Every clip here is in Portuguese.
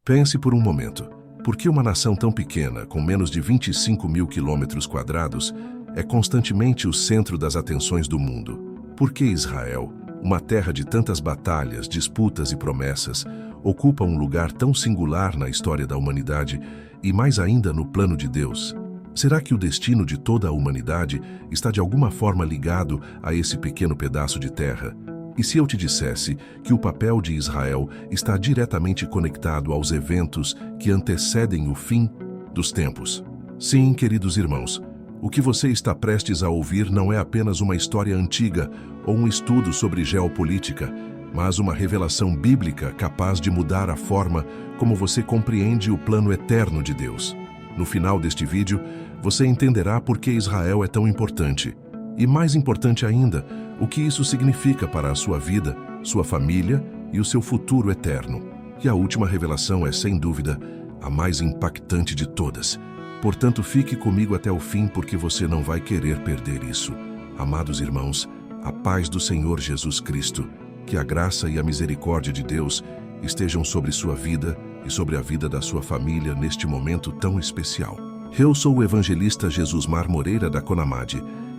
Pense por um momento. Por que uma nação tão pequena, com menos de 25 mil quilômetros quadrados, é constantemente o centro das atenções do mundo? Por que Israel, uma terra de tantas batalhas, disputas e promessas, ocupa um lugar tão singular na história da humanidade e mais ainda no plano de Deus? Será que o destino de toda a humanidade está de alguma forma ligado a esse pequeno pedaço de terra? E se eu te dissesse que o papel de Israel está diretamente conectado aos eventos que antecedem o fim dos tempos? Sim, queridos irmãos, o que você está prestes a ouvir não é apenas uma história antiga ou um estudo sobre geopolítica, mas uma revelação bíblica capaz de mudar a forma como você compreende o plano eterno de Deus. No final deste vídeo, você entenderá por que Israel é tão importante. E mais importante ainda, o que isso significa para a sua vida, sua família e o seu futuro eterno. E a última revelação é, sem dúvida, a mais impactante de todas. Portanto, fique comigo até o fim, porque você não vai querer perder isso. Amados irmãos, a paz do Senhor Jesus Cristo, que a graça e a misericórdia de Deus estejam sobre sua vida e sobre a vida da sua família neste momento tão especial. Eu sou o evangelista Jesusmar Moreira da Conamad,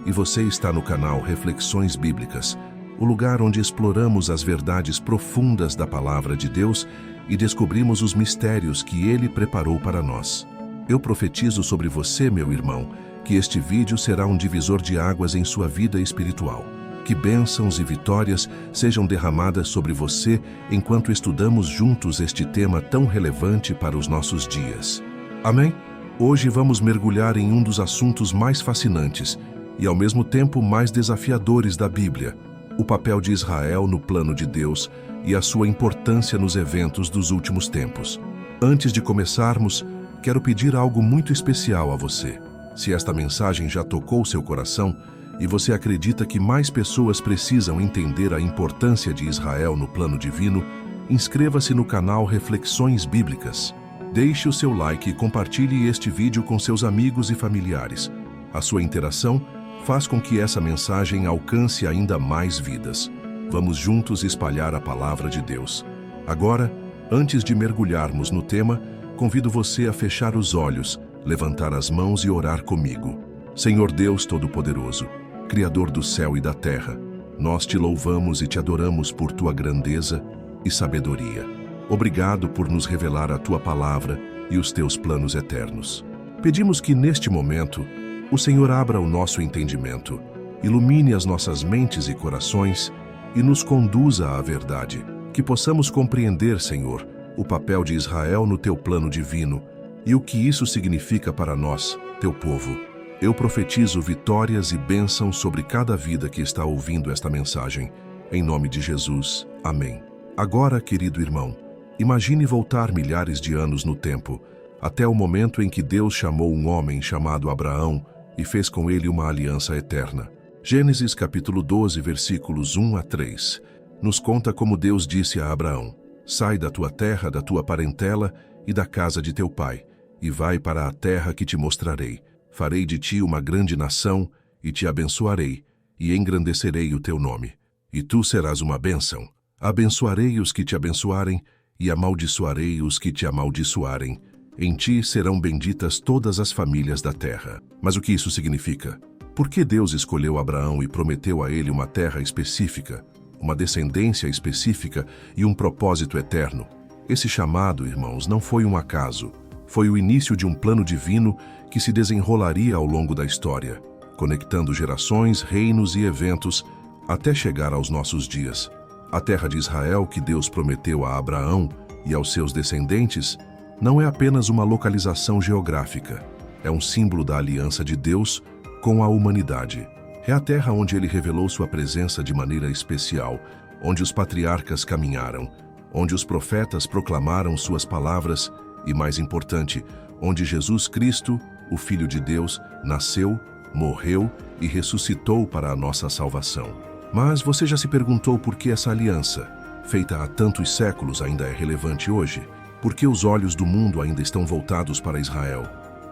e você está no canal Reflexões Bíblicas, o lugar onde exploramos as verdades profundas da Palavra de Deus e descobrimos os mistérios que Ele preparou para nós. Eu profetizo sobre você, meu irmão, que este vídeo será um divisor de águas em sua vida espiritual. Que bênçãos e vitórias sejam derramadas sobre você enquanto estudamos juntos este tema tão relevante para os nossos dias. Amém? Hoje vamos mergulhar em um dos assuntos mais fascinantes e ao mesmo tempo mais desafiadores da Bíblia, o papel de Israel no plano de Deus e a sua importância nos eventos dos últimos tempos. Antes de começarmos, quero pedir algo muito especial a você. Se esta mensagem já tocou seu coração e você acredita que mais pessoas precisam entender a importância de Israel no plano divino, inscreva-se no canal Reflexões Bíblicas. Deixe o seu like e compartilhe este vídeo com seus amigos e familiares. A sua interação faz com que essa mensagem alcance ainda mais vidas. Vamos juntos espalhar a palavra de Deus. Agora, antes de mergulharmos no tema, convido você a fechar os olhos, levantar as mãos e orar comigo. Senhor Deus Todo-Poderoso, Criador do céu e da terra, nós te louvamos e te adoramos por tua grandeza e sabedoria. Obrigado por nos revelar a tua palavra e os teus planos eternos. Pedimos que neste momento o Senhor abra o nosso entendimento, ilumine as nossas mentes e corações e nos conduza à verdade. Que possamos compreender, Senhor, o papel de Israel no teu plano divino e o que isso significa para nós, teu povo. Eu profetizo vitórias e bênçãos sobre cada vida que está ouvindo esta mensagem. Em nome de Jesus. Amém. Agora, querido irmão, imagine voltar milhares de anos no tempo, até o momento em que Deus chamou um homem chamado Abraão e fez com ele uma aliança eterna. Gênesis capítulo 12, versículos 1 a 3, nos conta como Deus disse a Abraão: sai da tua terra, da tua parentela e da casa de teu pai, e vai para a terra que te mostrarei. Farei de ti uma grande nação, e te abençoarei, e engrandecerei o teu nome. E tu serás uma bênção. Abençoarei os que te abençoarem, e amaldiçoarei os que te amaldiçoarem. Em ti serão benditas todas as famílias da terra. Mas o que isso significa? Por que Deus escolheu Abraão e prometeu a ele uma terra específica, uma descendência específica e um propósito eterno? Esse chamado, irmãos, não foi um acaso. Foi o início de um plano divino que se desenrolaria ao longo da história, conectando gerações, reinos e eventos até chegar aos nossos dias. A terra de Israel que Deus prometeu a Abraão e aos seus descendentes não é apenas uma localização geográfica, é um símbolo da aliança de Deus com a humanidade. É a terra onde ele revelou sua presença de maneira especial, onde os patriarcas caminharam, onde os profetas proclamaram suas palavras e, mais importante, onde Jesus Cristo, o Filho de Deus, nasceu, morreu e ressuscitou para a nossa salvação. Mas você já se perguntou por que essa aliança, feita há tantos séculos, ainda é relevante hoje? Por que os olhos do mundo ainda estão voltados para Israel?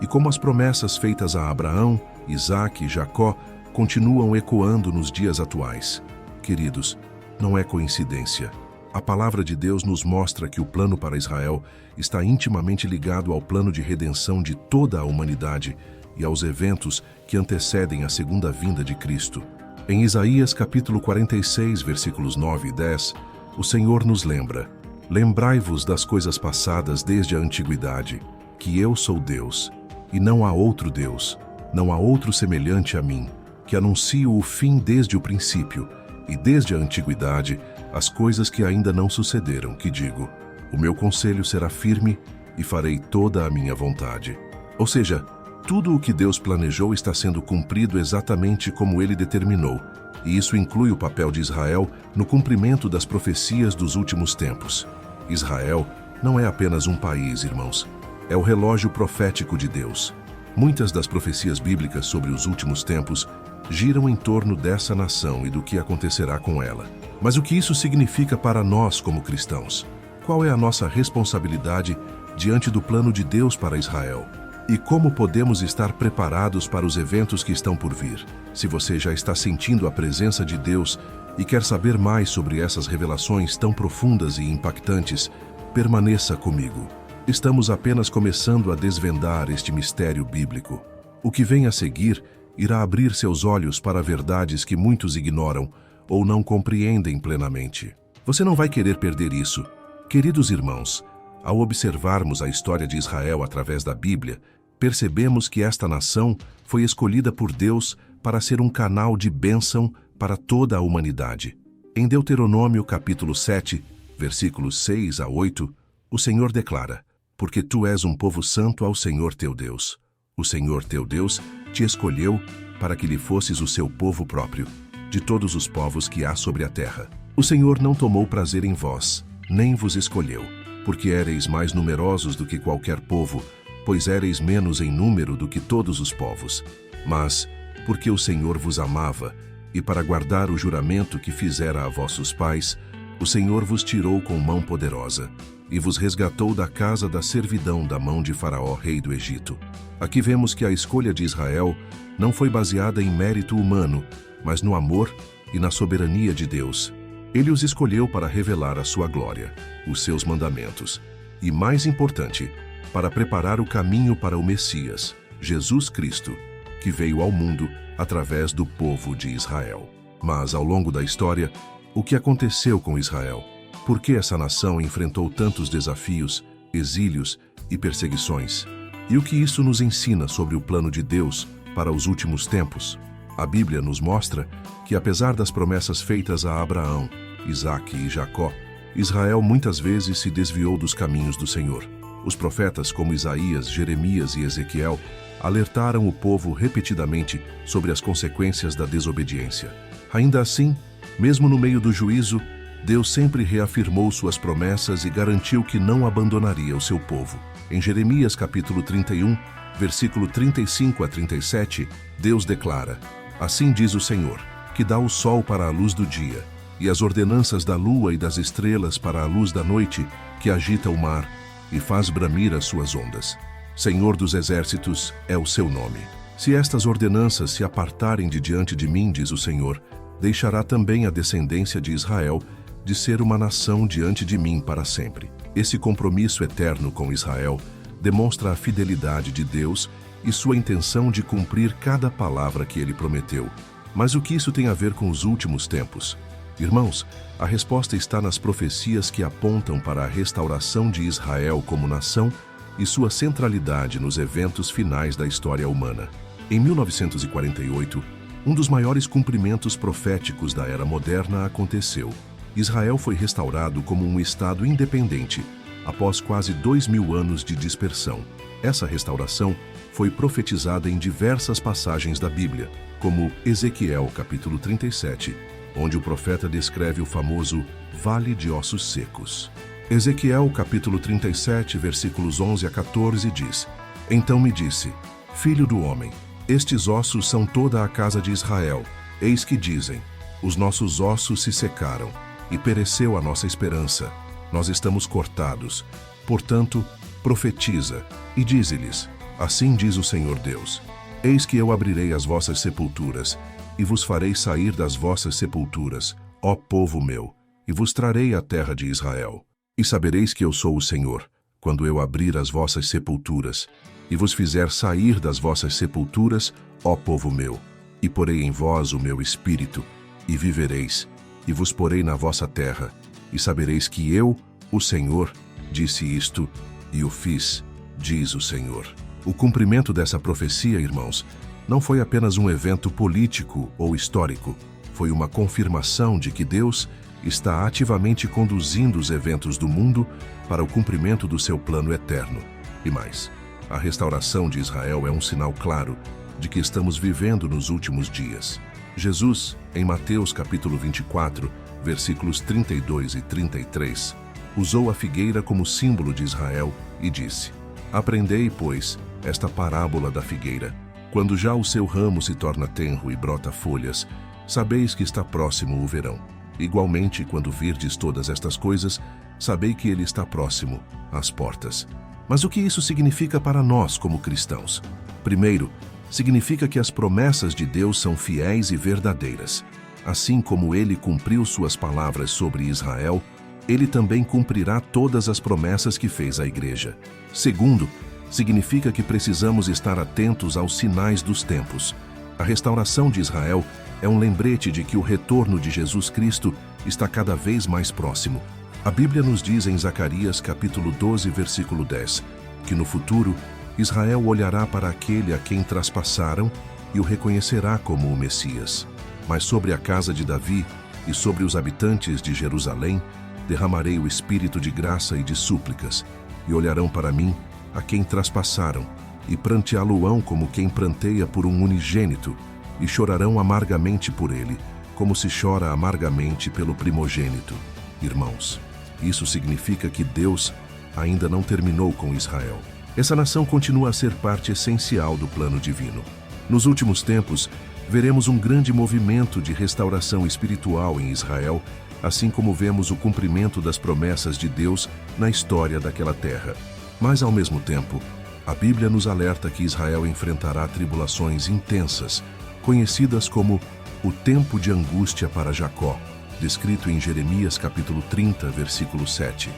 E como as promessas feitas a Abraão, Isaque e Jacó continuam ecoando nos dias atuais? Queridos, não é coincidência. A palavra de Deus nos mostra que o plano para Israel está intimamente ligado ao plano de redenção de toda a humanidade e aos eventos que antecedem a segunda vinda de Cristo. Em Isaías capítulo 46, versículos 9 e 10, o Senhor nos lembra: lembrai-vos das coisas passadas desde a antiguidade, que eu sou Deus, e não há outro Deus, não há outro semelhante a mim, que anuncio o fim desde o princípio, e desde a antiguidade, as coisas que ainda não sucederam, que digo: o meu conselho será firme e farei toda a minha vontade. Ou seja, tudo o que Deus planejou está sendo cumprido exatamente como Ele determinou, e isso inclui o papel de Israel no cumprimento das profecias dos últimos tempos. Israel não é apenas um país, irmãos. É o relógio profético de Deus. Muitas das profecias bíblicas sobre os últimos tempos giram em torno dessa nação e do que acontecerá com ela. Mas o que isso significa para nós como cristãos? Qual é a nossa responsabilidade diante do plano de Deus para Israel? E como podemos estar preparados para os eventos que estão por vir? Se você já está sentindo a presença de Deus e quer saber mais sobre essas revelações tão profundas e impactantes, permaneça comigo. Estamos apenas começando a desvendar este mistério bíblico. O que vem a seguir irá abrir seus olhos para verdades que muitos ignoram ou não compreendem plenamente. Você não vai querer perder isso. Queridos irmãos, ao observarmos a história de Israel através da Bíblia, percebemos que esta nação foi escolhida por Deus para ser um canal de bênção para toda a humanidade. Em Deuteronômio capítulo 7, versículos 6 a 8, o Senhor declara: porque tu és um povo santo ao Senhor teu Deus. O Senhor teu Deus te escolheu para que lhe fosses o seu povo próprio, de todos os povos que há sobre a terra. O Senhor não tomou prazer em vós, nem vos escolheu, porque éreis mais numerosos do que qualquer povo, pois éreis menos em número do que todos os povos. Mas, porque o Senhor vos amava, e para guardar o juramento que fizera a vossos pais, o Senhor vos tirou com mão poderosa, e vos resgatou da casa da servidão da mão de Faraó, rei do Egito. Aqui vemos que a escolha de Israel não foi baseada em mérito humano, mas no amor e na soberania de Deus. Ele os escolheu para revelar a sua glória, os seus mandamentos, e, mais importante, para preparar o caminho para o Messias, Jesus Cristo, que veio ao mundo através do povo de Israel. Mas, ao longo da história, o que aconteceu com Israel? Por que essa nação enfrentou tantos desafios, exílios e perseguições? E o que isso nos ensina sobre o plano de Deus para os últimos tempos? A Bíblia nos mostra que, apesar das promessas feitas a Abraão, Isaque e Jacó, Israel muitas vezes se desviou dos caminhos do Senhor. Os profetas como Isaías, Jeremias e Ezequiel alertaram o povo repetidamente sobre as consequências da desobediência. Ainda assim, mesmo no meio do juízo, Deus sempre reafirmou suas promessas e garantiu que não abandonaria o seu povo. Em Jeremias capítulo 31, versículo 35 a 37, Deus declara: assim diz o Senhor, que dá o sol para a luz do dia, e as ordenanças da lua e das estrelas para a luz da noite, que agita o mar e faz bramir as suas ondas. Senhor dos exércitos é o seu nome. Se estas ordenanças se apartarem de diante de mim, diz o Senhor, deixará também a descendência de Israel de ser uma nação diante de mim para sempre. Esse compromisso eterno com Israel demonstra a fidelidade de Deus e sua intenção de cumprir cada palavra que ele prometeu. Mas o que isso tem a ver com os últimos tempos? Irmãos, a resposta está nas profecias que apontam para a restauração de Israel como nação e sua centralidade nos eventos finais da história humana. Em 1948, um dos maiores cumprimentos proféticos da era moderna aconteceu. Israel foi restaurado como um Estado independente, após quase 2000 anos de dispersão. Essa restauração foi profetizada em diversas passagens da Bíblia, como Ezequiel capítulo 37, onde o profeta descreve o famoso Vale de Ossos Secos. Ezequiel capítulo 37, versículos 11 a 14 diz: então me disse, filho do homem, estes ossos são toda a casa de Israel. Eis que dizem, os nossos ossos se secaram, e pereceu a nossa esperança. Nós estamos cortados. Portanto, profetiza, e dize-lhes, assim diz o Senhor Deus, eis que eu abrirei as vossas sepulturas, e vos farei sair das vossas sepulturas, ó povo meu, e vos trarei à terra de Israel. E sabereis que eu sou o Senhor, quando eu abrir as vossas sepulturas, e vos fizer sair das vossas sepulturas, ó povo meu, e porei em vós o meu espírito, e vivereis, e vos porei na vossa terra, e sabereis que eu, o Senhor, disse isto, e o fiz, diz o Senhor. O cumprimento dessa profecia, irmãos, não foi apenas um evento político ou histórico, foi uma confirmação de que Deus está ativamente conduzindo os eventos do mundo para o cumprimento do seu plano eterno. E mais, a restauração de Israel é um sinal claro de que estamos vivendo nos últimos dias. Jesus, em Mateus capítulo 24, versículos 32 e 33, usou a figueira como símbolo de Israel e disse: Aprendei, pois, esta parábola da figueira. Quando já o seu ramo se torna tenro e brota folhas, sabeis que está próximo o verão. Igualmente, quando virdes todas estas coisas, sabei que ele está próximo, às portas. Mas o que isso significa para nós como cristãos? Primeiro, significa que as promessas de Deus são fiéis e verdadeiras. Assim como ele cumpriu suas palavras sobre Israel, ele também cumprirá todas as promessas que fez à igreja. Segundo, significa que precisamos estar atentos aos sinais dos tempos. A restauração de Israel é um lembrete de que o retorno de Jesus Cristo está cada vez mais próximo. A Bíblia nos diz em Zacarias capítulo 12, versículo 10, que no futuro Israel olhará para aquele a quem traspassaram e o reconhecerá como o Messias. Mas sobre a casa de Davi e sobre os habitantes de Jerusalém derramarei o espírito de graça e de súplicas, e olharão para mim a quem traspassaram, e pranteá-lo-ão como quem pranteia por um unigênito, e chorarão amargamente por ele, como se chora amargamente pelo primogênito. Irmãos, isso significa que Deus ainda não terminou com Israel. Essa nação continua a ser parte essencial do plano divino. Nos últimos tempos, veremos um grande movimento de restauração espiritual em Israel, assim como vemos o cumprimento das promessas de Deus na história daquela terra. Mas, ao mesmo tempo, a Bíblia nos alerta que Israel enfrentará tribulações intensas, conhecidas como o tempo de angústia para Jacó, descrito em Jeremias capítulo 30, versículo 7.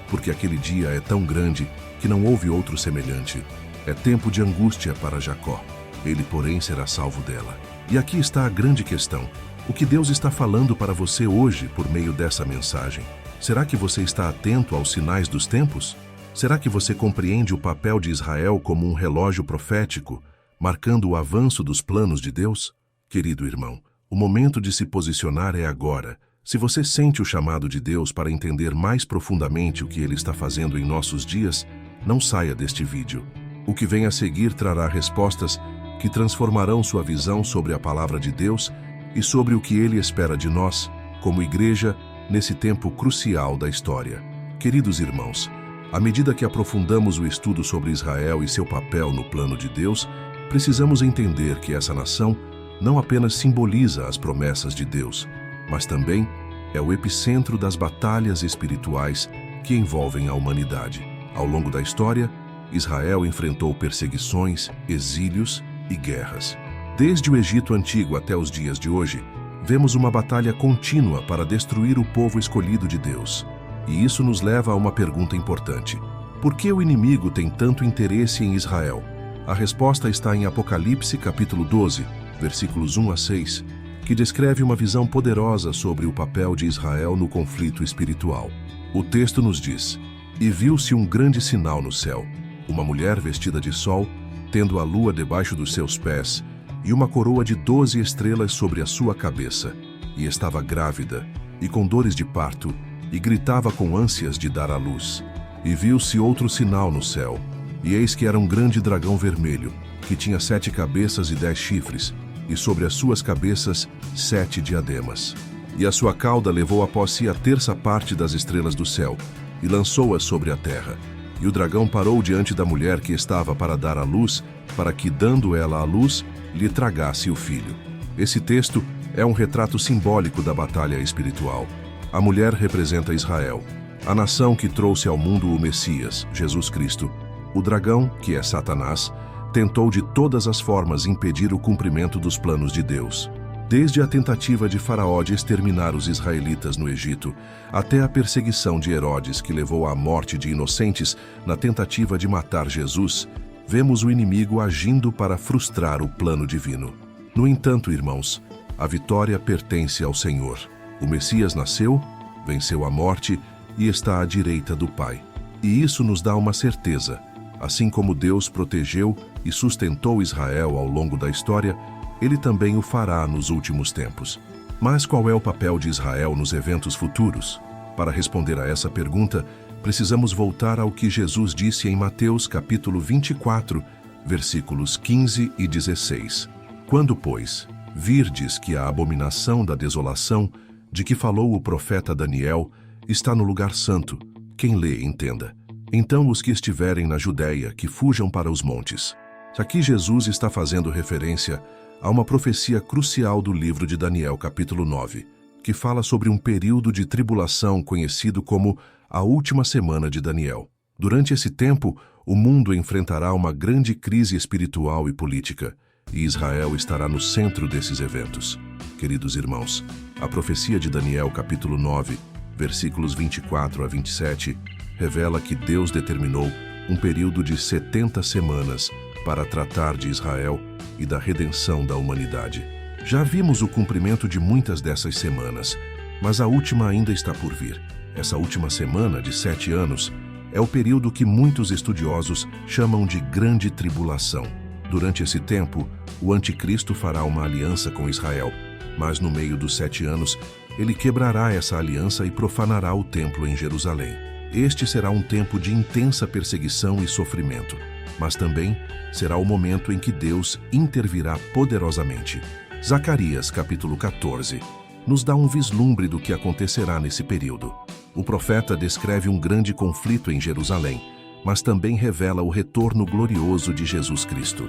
Porque aquele dia é tão grande que não houve outro semelhante. É tempo de angústia para Jacó. Ele, porém, será salvo dela. E aqui está a grande questão. O que Deus está falando para você hoje por meio dessa mensagem? Será que você está atento aos sinais dos tempos? Será que você compreende o papel de Israel como um relógio profético, marcando o avanço dos planos de Deus? Querido irmão, o momento de se posicionar é agora. Se você sente o chamado de Deus para entender mais profundamente o que Ele está fazendo em nossos dias, não saia deste vídeo. O que vem a seguir trará respostas que transformarão sua visão sobre a palavra de Deus e sobre o que Ele espera de nós, como igreja, nesse tempo crucial da história. Queridos irmãos, à medida que aprofundamos o estudo sobre Israel e seu papel no plano de Deus, precisamos entender que essa nação não apenas simboliza as promessas de Deus, mas também é o epicentro das batalhas espirituais que envolvem a humanidade. Ao longo da história, Israel enfrentou perseguições, exílios e guerras. Desde o Egito Antigo até os dias de hoje, vemos uma batalha contínua para destruir o povo escolhido de Deus. E isso nos leva a uma pergunta importante. Por que o inimigo tem tanto interesse em Israel? A resposta está em Apocalipse capítulo 12, versículos 1 a 6, que descreve uma visão poderosa sobre o papel de Israel no conflito espiritual. O texto nos diz: E viu-se um grande sinal no céu, uma mulher vestida de sol, tendo a lua debaixo dos seus pés, e uma coroa de 12 estrelas sobre a sua cabeça, e estava grávida, e com dores de parto, e gritava com ânsias de dar à luz. E viu-se outro sinal no céu, e eis que era um grande dragão vermelho, que tinha 7 cabeças e 10 chifres, e sobre as suas cabeças 7 diademas. E a sua cauda levou após si a terça parte das estrelas do céu, e lançou-as sobre a terra. E o dragão parou diante da mulher que estava para dar à luz, para que, dando ela à luz, lhe tragasse o filho. Esse texto é um retrato simbólico da batalha espiritual. A mulher representa Israel, a nação que trouxe ao mundo o Messias, Jesus Cristo. O dragão, que é Satanás, tentou de todas as formas impedir o cumprimento dos planos de Deus. Desde a tentativa de Faraó de exterminar os israelitas no Egito, até a perseguição de Herodes que levou à morte de inocentes na tentativa de matar Jesus, vemos o inimigo agindo para frustrar o plano divino. No entanto, irmãos, a vitória pertence ao Senhor. O Messias nasceu, venceu a morte e está à direita do Pai. E isso nos dá uma certeza. Assim como Deus protegeu e sustentou Israel ao longo da história, Ele também o fará nos últimos tempos. Mas qual é o papel de Israel nos eventos futuros? Para responder a essa pergunta, precisamos voltar ao que Jesus disse em Mateus capítulo 24, versículos 15 e 16. Quando, pois, virdes que a abominação da desolação, de que falou o profeta Daniel, está no lugar santo, quem lê, entenda. Então os que estiverem na Judéia, que fujam para os montes. Aqui Jesus está fazendo referência a uma profecia crucial do livro de Daniel, capítulo 9, que fala sobre um período de tribulação conhecido como a última semana de Daniel. Durante esse tempo, o mundo enfrentará uma grande crise espiritual e política, e Israel estará no centro desses eventos. Queridos irmãos, a profecia de Daniel, capítulo 9, versículos 24 a 27, revela que Deus determinou um período de 70 semanas para tratar de Israel e da redenção da humanidade. Já vimos o cumprimento de muitas dessas semanas, mas a última ainda está por vir. Essa última semana, de 7 anos, é o período que muitos estudiosos chamam de Grande Tribulação. Durante esse tempo, o Anticristo fará uma aliança com Israel, mas no meio dos 7 anos, ele quebrará essa aliança e profanará o templo em Jerusalém. Este será um tempo de intensa perseguição e sofrimento, mas também será o momento em que Deus intervirá poderosamente. Zacarias, capítulo 14, nos dá um vislumbre do que acontecerá nesse período. O profeta descreve um grande conflito em Jerusalém, mas também revela o retorno glorioso de Jesus Cristo.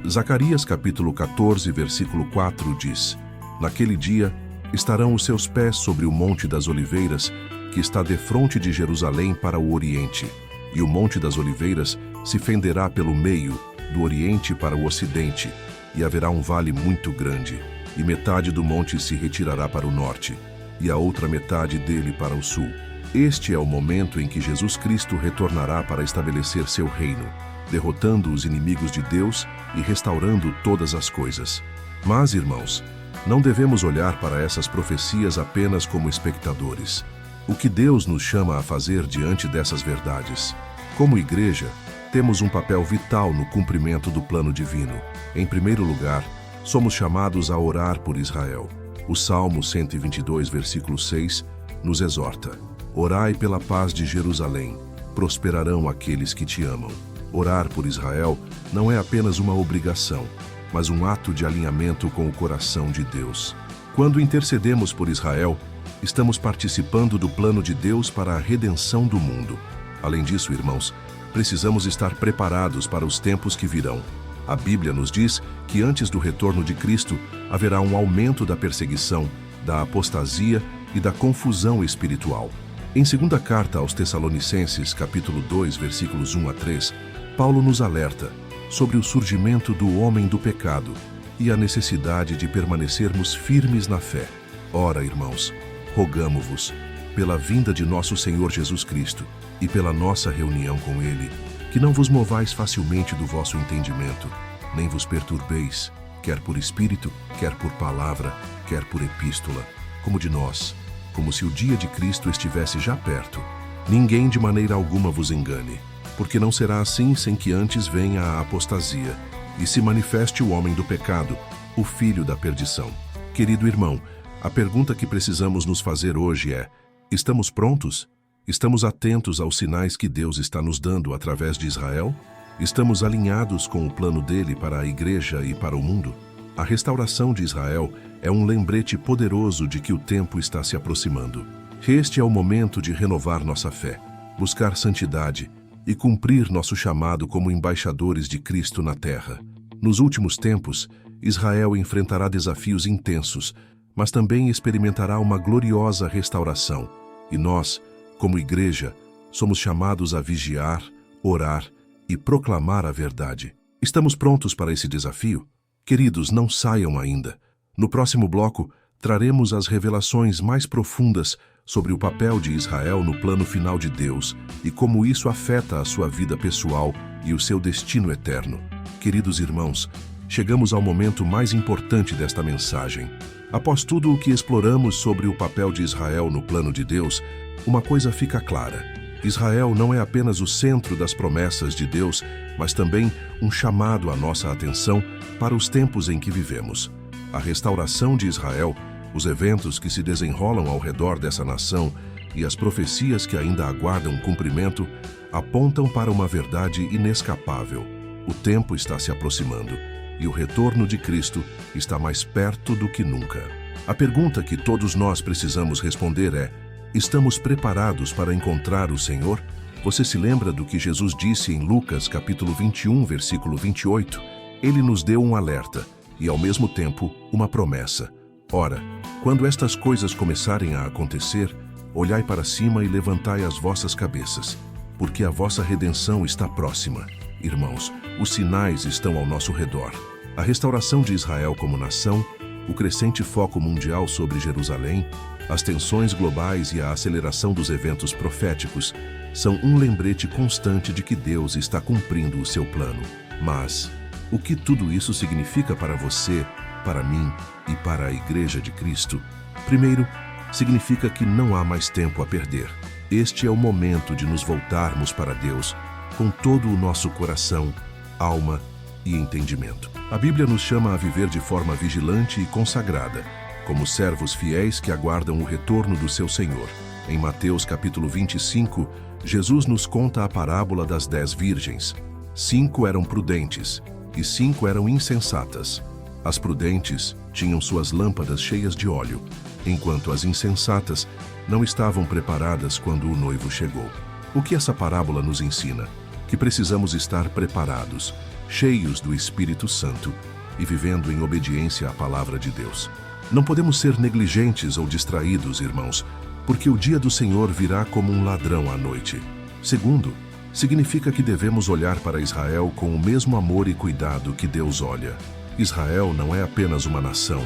Zacarias, capítulo 14, versículo 4 diz: Naquele dia estarão os seus pés sobre o Monte das Oliveiras, que está defronte de Jerusalém para o Oriente, e o Monte das Oliveiras se fenderá pelo meio, do Oriente para o Ocidente, e haverá um vale muito grande, e metade do monte se retirará para o norte, e a outra metade dele para o sul. Este é o momento em que Jesus Cristo retornará para estabelecer seu reino, derrotando os inimigos de Deus e restaurando todas as coisas. Mas, irmãos, não devemos olhar para essas profecias apenas como espectadores. O que Deus nos chama a fazer diante dessas verdades? Como igreja, temos um papel vital no cumprimento do plano divino. Em primeiro lugar, somos chamados a orar por Israel. O Salmo 122, versículo 6, nos exorta: Orai pela paz de Jerusalém, prosperarão aqueles que te amam. Orar por Israel não é apenas uma obrigação, mas um ato de alinhamento com o coração de Deus. Quando intercedemos por Israel, estamos participando do plano de Deus para a redenção do mundo. Além disso, irmãos, precisamos estar preparados para os tempos que virão. A Bíblia nos diz que antes do retorno de Cristo haverá um aumento da perseguição, da apostasia e da confusão espiritual. Em segunda carta aos Tessalonicenses, capítulo 2, versículos 1 a 3, Paulo nos alerta sobre o surgimento do homem do pecado e a necessidade de permanecermos firmes na fé. Ora, irmãos, rogamo-vos, pela vinda de nosso Senhor Jesus Cristo e pela nossa reunião com Ele, que não vos movais facilmente do vosso entendimento, nem vos perturbeis, quer por espírito, quer por palavra, quer por epístola, como de nós, como se o dia de Cristo estivesse já perto. Ninguém de maneira alguma vos engane, porque não será assim sem que antes venha a apostasia e se manifeste o homem do pecado, o filho da perdição. Querido irmão, a pergunta que precisamos nos fazer hoje é: estamos prontos? Estamos atentos aos sinais que Deus está nos dando através de Israel? Estamos alinhados com o plano dele para a igreja e para o mundo? A restauração de Israel é um lembrete poderoso de que o tempo está se aproximando. Este é o momento de renovar nossa fé, buscar santidade e cumprir nosso chamado como embaixadores de Cristo na terra. Nos últimos tempos, Israel enfrentará desafios intensos, mas também experimentará uma gloriosa restauração. E nós, como igreja, somos chamados a vigiar, orar e proclamar a verdade. Estamos prontos para esse desafio? Queridos, não saiam ainda. No próximo bloco, traremos as revelações mais profundas sobre o papel de Israel no plano final de Deus e como isso afeta a sua vida pessoal e o seu destino eterno. Queridos irmãos, chegamos ao momento mais importante desta mensagem. Após tudo o que exploramos sobre o papel de Israel no plano de Deus, uma coisa fica clara: Israel não é apenas o centro das promessas de Deus, mas também um chamado à nossa atenção para os tempos em que vivemos. A restauração de Israel, os eventos que se desenrolam ao redor dessa nação e as profecias que ainda aguardam cumprimento apontam para uma verdade inescapável. O tempo está se aproximando e o retorno de Cristo está mais perto do que nunca. A pergunta que todos nós precisamos responder é: estamos preparados para encontrar o Senhor? Você se lembra do que Jesus disse em Lucas capítulo 21, versículo 28? Ele nos deu um alerta e, ao mesmo tempo, uma promessa. Ora, quando estas coisas começarem a acontecer, olhai para cima e levantai as vossas cabeças, porque a vossa redenção está próxima. Irmãos, os sinais estão ao nosso redor. A restauração de Israel como nação, o crescente foco mundial sobre Jerusalém, as tensões globais e a aceleração dos eventos proféticos são um lembrete constante de que Deus está cumprindo o seu plano. Mas o que tudo isso significa para você, para mim e para a Igreja de Cristo? Primeiro, significa que não há mais tempo a perder. Este é o momento de nos voltarmos para Deus com todo o nosso coração, alma e entendimento. A Bíblia nos chama a viver de forma vigilante e consagrada, como servos fiéis que aguardam o retorno do seu Senhor. Em Mateus capítulo 25, Jesus nos conta a parábola das 10 virgens. 5 eram prudentes e 5 eram insensatas. As prudentes tinham suas lâmpadas cheias de óleo, enquanto as insensatas não estavam preparadas quando o noivo chegou. O que essa parábola nos ensina? Que precisamos estar preparados, cheios do Espírito Santo e vivendo em obediência à palavra de Deus. Não podemos ser negligentes ou distraídos, irmãos, porque o dia do Senhor virá como um ladrão à noite. Segundo, significa que devemos olhar para Israel com o mesmo amor e cuidado que Deus olha. Israel não é apenas uma nação,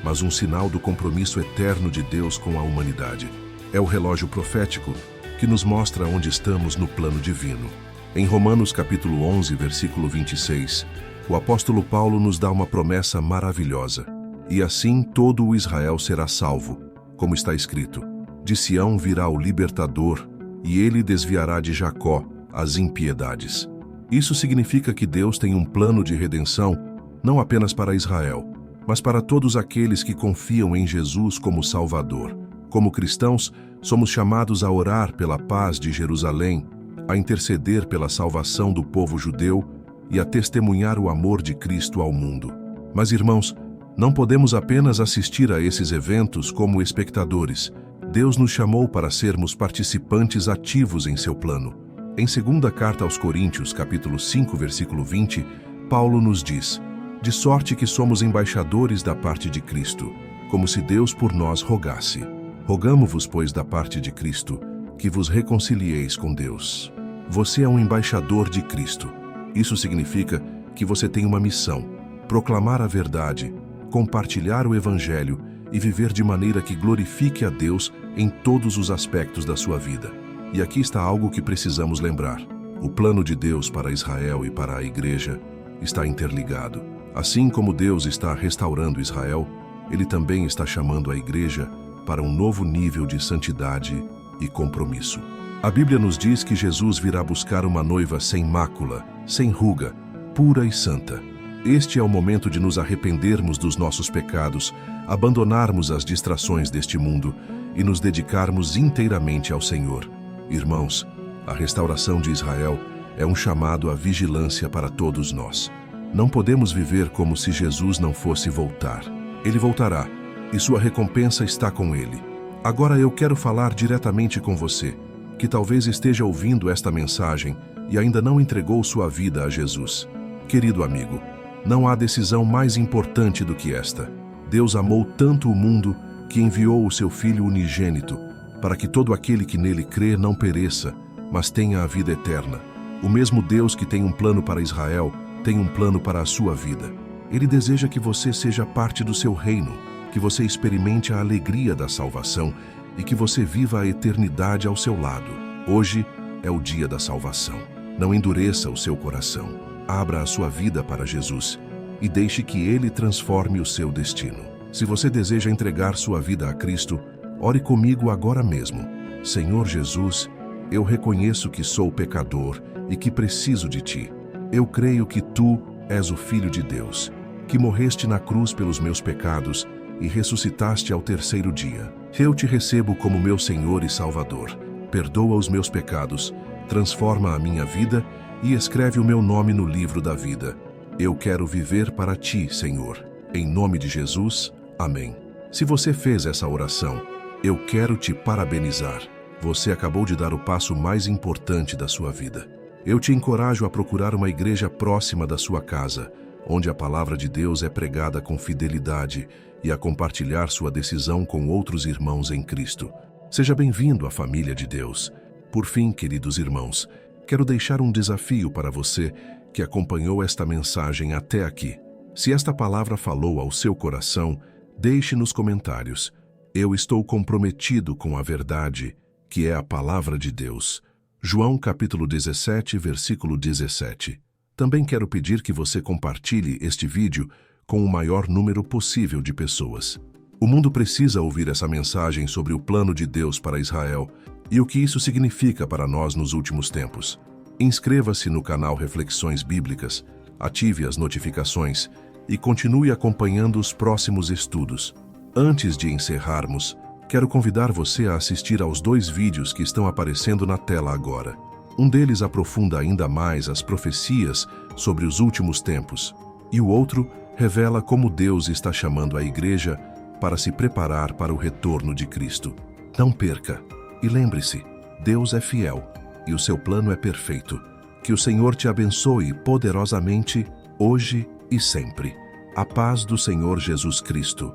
mas um sinal do compromisso eterno de Deus com a humanidade. É o relógio profético que nos mostra onde estamos no plano divino. Em Romanos capítulo 11, versículo 26, o apóstolo Paulo nos dá uma promessa maravilhosa. E assim todo o Israel será salvo, como está escrito: de Sião virá o libertador, e ele desviará de Jacó as impiedades. Isso significa que Deus tem um plano de redenção não apenas para Israel, mas para todos aqueles que confiam em Jesus como Salvador. Como cristãos, somos chamados a orar pela paz de Jerusalém, a interceder pela salvação do povo judeu e a testemunhar o amor de Cristo ao mundo. Mas, irmãos, não podemos apenas assistir a esses eventos como espectadores. Deus nos chamou para sermos participantes ativos em seu plano. Em 2ª Carta aos Coríntios, capítulo 5, versículo 20, Paulo nos diz: de sorte que somos embaixadores da parte de Cristo, como se Deus por nós rogasse. Rogamo-vos, pois, da parte de Cristo, que vos reconcilieis com Deus. Você é um embaixador de Cristo. Isso significa que você tem uma missão: proclamar a verdade, compartilhar o Evangelho e viver de maneira que glorifique a Deus em todos os aspectos da sua vida. E aqui está algo que precisamos lembrar: o plano de Deus para Israel e para a Igreja está interligado. Assim como Deus está restaurando Israel, Ele também está chamando a Igreja para um novo nível de santidade e compromisso. A Bíblia nos diz que Jesus virá buscar uma noiva sem mácula, sem ruga, pura e santa. Este é o momento de nos arrependermos dos nossos pecados, abandonarmos as distrações deste mundo e nos dedicarmos inteiramente ao Senhor. Irmãos, a restauração de Israel é um chamado à vigilância para todos nós. Não podemos viver como se Jesus não fosse voltar. Ele voltará, e sua recompensa está com ele. Agora eu quero falar diretamente com você, que talvez esteja ouvindo esta mensagem e ainda não entregou sua vida a Jesus. Querido amigo, não há decisão mais importante do que esta. Deus amou tanto o mundo que enviou o seu Filho unigênito, para que todo aquele que nele crê não pereça, mas tenha a vida eterna. O mesmo Deus que tem um plano para Israel, tem um plano para a sua vida. Ele deseja que você seja parte do seu reino, que você experimente a alegria da salvação e que você viva a eternidade ao seu lado. Hoje é o dia da salvação. Não endureça o seu coração. Abra a sua vida para Jesus e deixe que Ele transforme o seu destino. Se você deseja entregar sua vida a Cristo, ore comigo agora mesmo. Senhor Jesus, eu reconheço que sou pecador e que preciso de Ti. Eu creio que Tu és o Filho de Deus, que morreste na cruz pelos meus pecados e ressuscitaste ao terceiro dia. Eu Te recebo como meu Senhor e Salvador. Perdoa os meus pecados, transforma a minha vida e escreve o meu nome no livro da vida. Eu quero viver para Ti, Senhor. Em nome de Jesus, amém. Se você fez essa oração, eu quero te parabenizar. Você acabou de dar o passo mais importante da sua vida. Eu te encorajo a procurar uma igreja próxima da sua casa, onde a palavra de Deus é pregada com fidelidade, e a compartilhar sua decisão com outros irmãos em Cristo. Seja bem-vindo à família de Deus. Por fim, queridos irmãos, quero deixar um desafio para você que acompanhou esta mensagem até aqui. Se esta palavra falou ao seu coração, deixe nos comentários: eu estou comprometido com a verdade, que é a palavra de Deus. João capítulo 17, versículo 17. Também quero pedir que você compartilhe este vídeo com o maior número possível de pessoas. O mundo precisa ouvir essa mensagem sobre o plano de Deus para Israel e o que isso significa para nós nos últimos tempos. Inscreva-se no canal Reflexões Bíblicas, ative as notificações e continue acompanhando os próximos estudos. Antes de encerrarmos, quero convidar você a assistir aos 2 vídeos que estão aparecendo na tela agora. Um deles aprofunda ainda mais as profecias sobre os últimos tempos, e o outro revela como Deus está chamando a igreja para se preparar para o retorno de Cristo. Não perca! E lembre-se, Deus é fiel e o seu plano é perfeito. Que o Senhor te abençoe poderosamente, hoje e sempre. A paz do Senhor Jesus Cristo